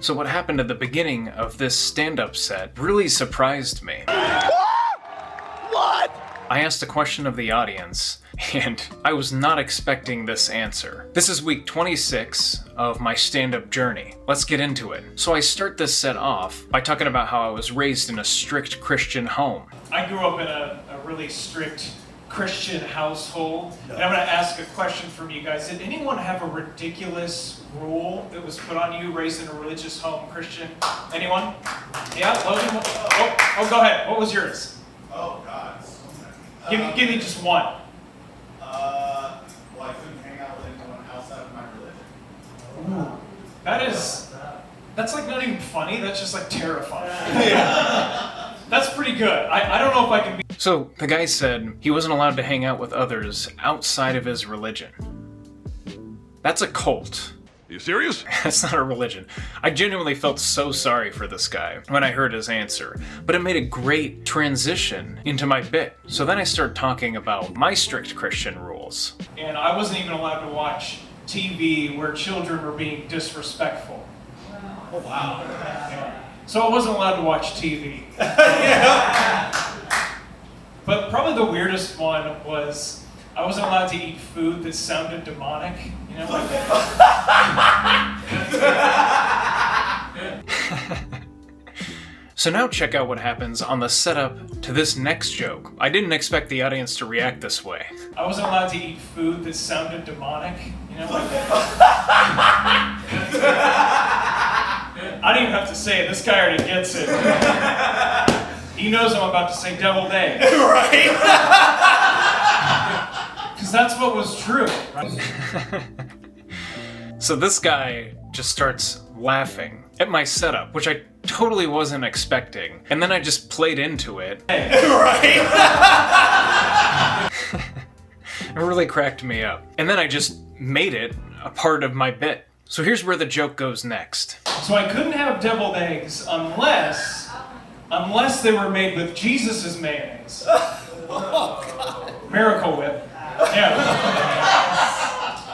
So what happened at the beginning of this stand-up set really surprised me. What? I asked a question of the audience, and I was not expecting this answer. This is week 26 of my stand-up journey. Let's get into it. So I start this set off by talking about how I was raised in a strict Christian home. I grew up in a really strict Christian household, and I'm going to ask a question from you guys. Did anyone have a ridiculous rule that was put on you raised in a religious home, Christian? Anyone? Yeah, Logan? Oh, go ahead. What was yours? Oh, God. Give me just one. Well, I couldn't hang out with anyone outside of my religion. That's like not even funny, that's just like terrifying. That's pretty good. I don't know if I can be... So the guy said he wasn't allowed to hang out with others outside of his religion. That's a cult. Are you serious? That's not a religion. I genuinely felt so sorry for this guy when I heard his answer, but it made a great transition into my bit. So then I started talking about my strict Christian rules. And I wasn't even allowed to watch TV where children were being disrespectful. Oh, wow. Yeah. So I wasn't allowed to watch TV. But probably the weirdest one was I wasn't allowed to eat food that sounded demonic. You know, like So now check out what happens on the setup to this next joke. I didn't expect the audience to react this way. I wasn't allowed to eat food that sounded demonic. You know, like I don't even have to say it. This guy already gets it. He knows I'm about to say deviled egg. Right? Because that's what was true. Right? So this guy just starts laughing at my setup, which I totally wasn't expecting. And then I just played into it. Right? It really cracked me up. And then I just made it a part of my bit. So here's where the joke goes next. So I couldn't have deviled eggs unless they were made with Jesus' mayonnaise. Miracle Whip. Yeah.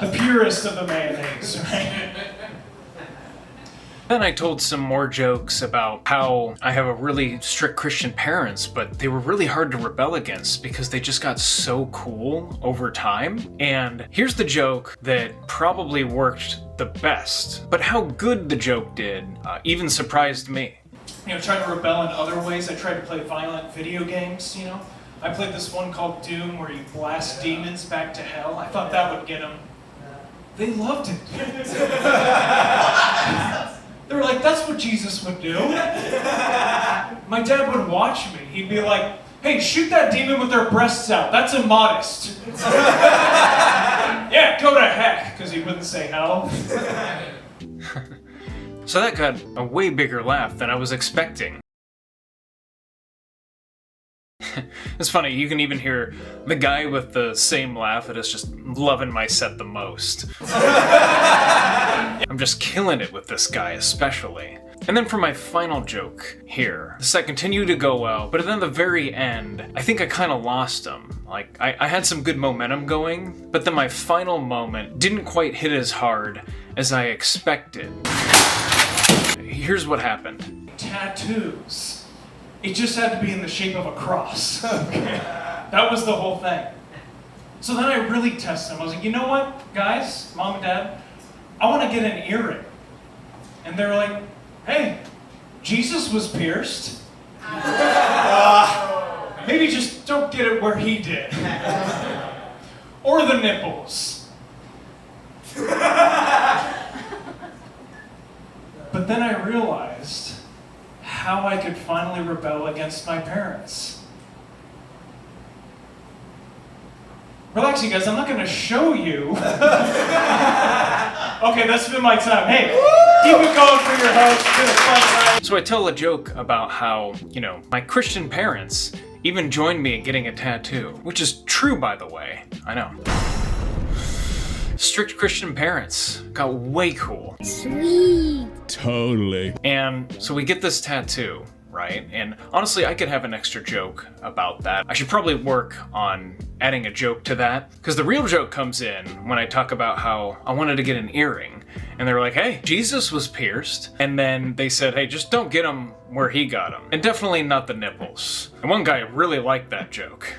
The purest of the mayonnaise, right? Then I told some more jokes about how I have a really strict Christian parents, but they were really hard to rebel against because they just got so cool over time. And here's the joke that probably worked the best, but how good the joke did even surprised me. You know, trying to rebel in other ways. I tried to play violent video games, you know. I played this one called Doom where you blast demons back to hell. I thought that would get them. They loved it. They were like, that's what Jesus would do. My dad would watch me. He'd be like, hey, shoot that demon with their breasts out. That's immodest. Yeah, go to heck, because he wouldn't say hell. So that got a way bigger laugh than I was expecting. It's funny, you can even hear the guy with the same laugh that is just loving my set the most. I'm just killing it with this guy especially. And then for my final joke here, the set continued to go well, but then at the very end, I think I kind of lost him. Like, I had some good momentum going, but then my final moment didn't quite hit as hard as I expected. Here's what happened. Tattoos. It just had to be in the shape of a cross. Okay. That was the whole thing. So then I really tested them. I was like, you know what, guys, mom and dad, I want to get an earring. And they were like, hey, Jesus was pierced. Maybe just don't get it where he did. Or the nipples. But then I realized how I could finally rebel against my parents. Relax, you guys, I'm not going to show you. Okay, that's been my time. Hey, keep it going for your host. It's been a fun ride. So I tell a joke about how, my Christian parents even joined me in getting a tattoo, which is true, by the way. I know. Strict Christian parents got way cool. Sweet. Totally. And so we get this tattoo, right? And honestly, I could have an extra joke about that. I should probably work on adding a joke to that, because the real joke comes in when I talk about how I wanted to get an earring. and they were like, hey, Jesus was pierced. And then they said, hey, just don't get him where he got him. And definitely not the nipples. And one guy really liked that joke.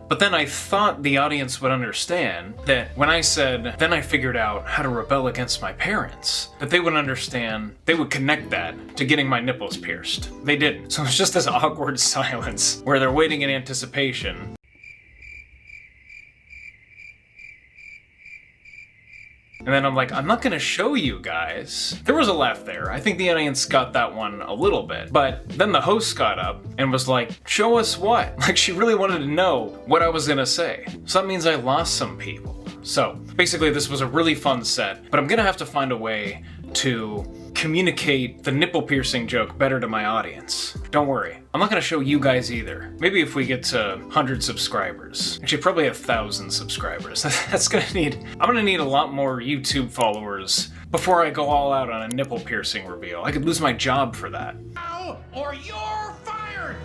But then I thought the audience would understand that when I said, then I figured out how to rebel against my parents, that they would understand, they would connect that to getting my nipples pierced. They didn't. So it's just this awkward silence where they're waiting in anticipation. And then I'm like, I'm not gonna show you guys. There was a laugh there. I think the audience got that one a little bit. But then the host got up and was like, show us what? Like, she really wanted to know what I was gonna say. So that means I lost some people. So basically this was a really fun set, but I'm gonna have to find a way to communicate the nipple piercing joke better to my audience. Don't worry, I'm not gonna show you guys either. Maybe if we get to 100 subscribers. Actually, probably 1,000 subscribers. I'm gonna need a lot more YouTube followers before I go all out on a nipple piercing reveal. I could lose my job for that. Or you're fired!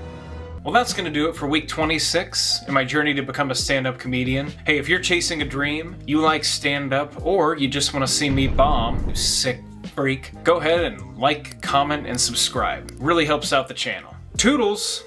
Well, that's gonna do it for week 26 in my journey to become a stand-up comedian. Hey, if you're chasing a dream, you like stand-up, or you just wanna see me bomb, you sick freak, go ahead and like, comment, and subscribe. Really helps out the channel. Toodles!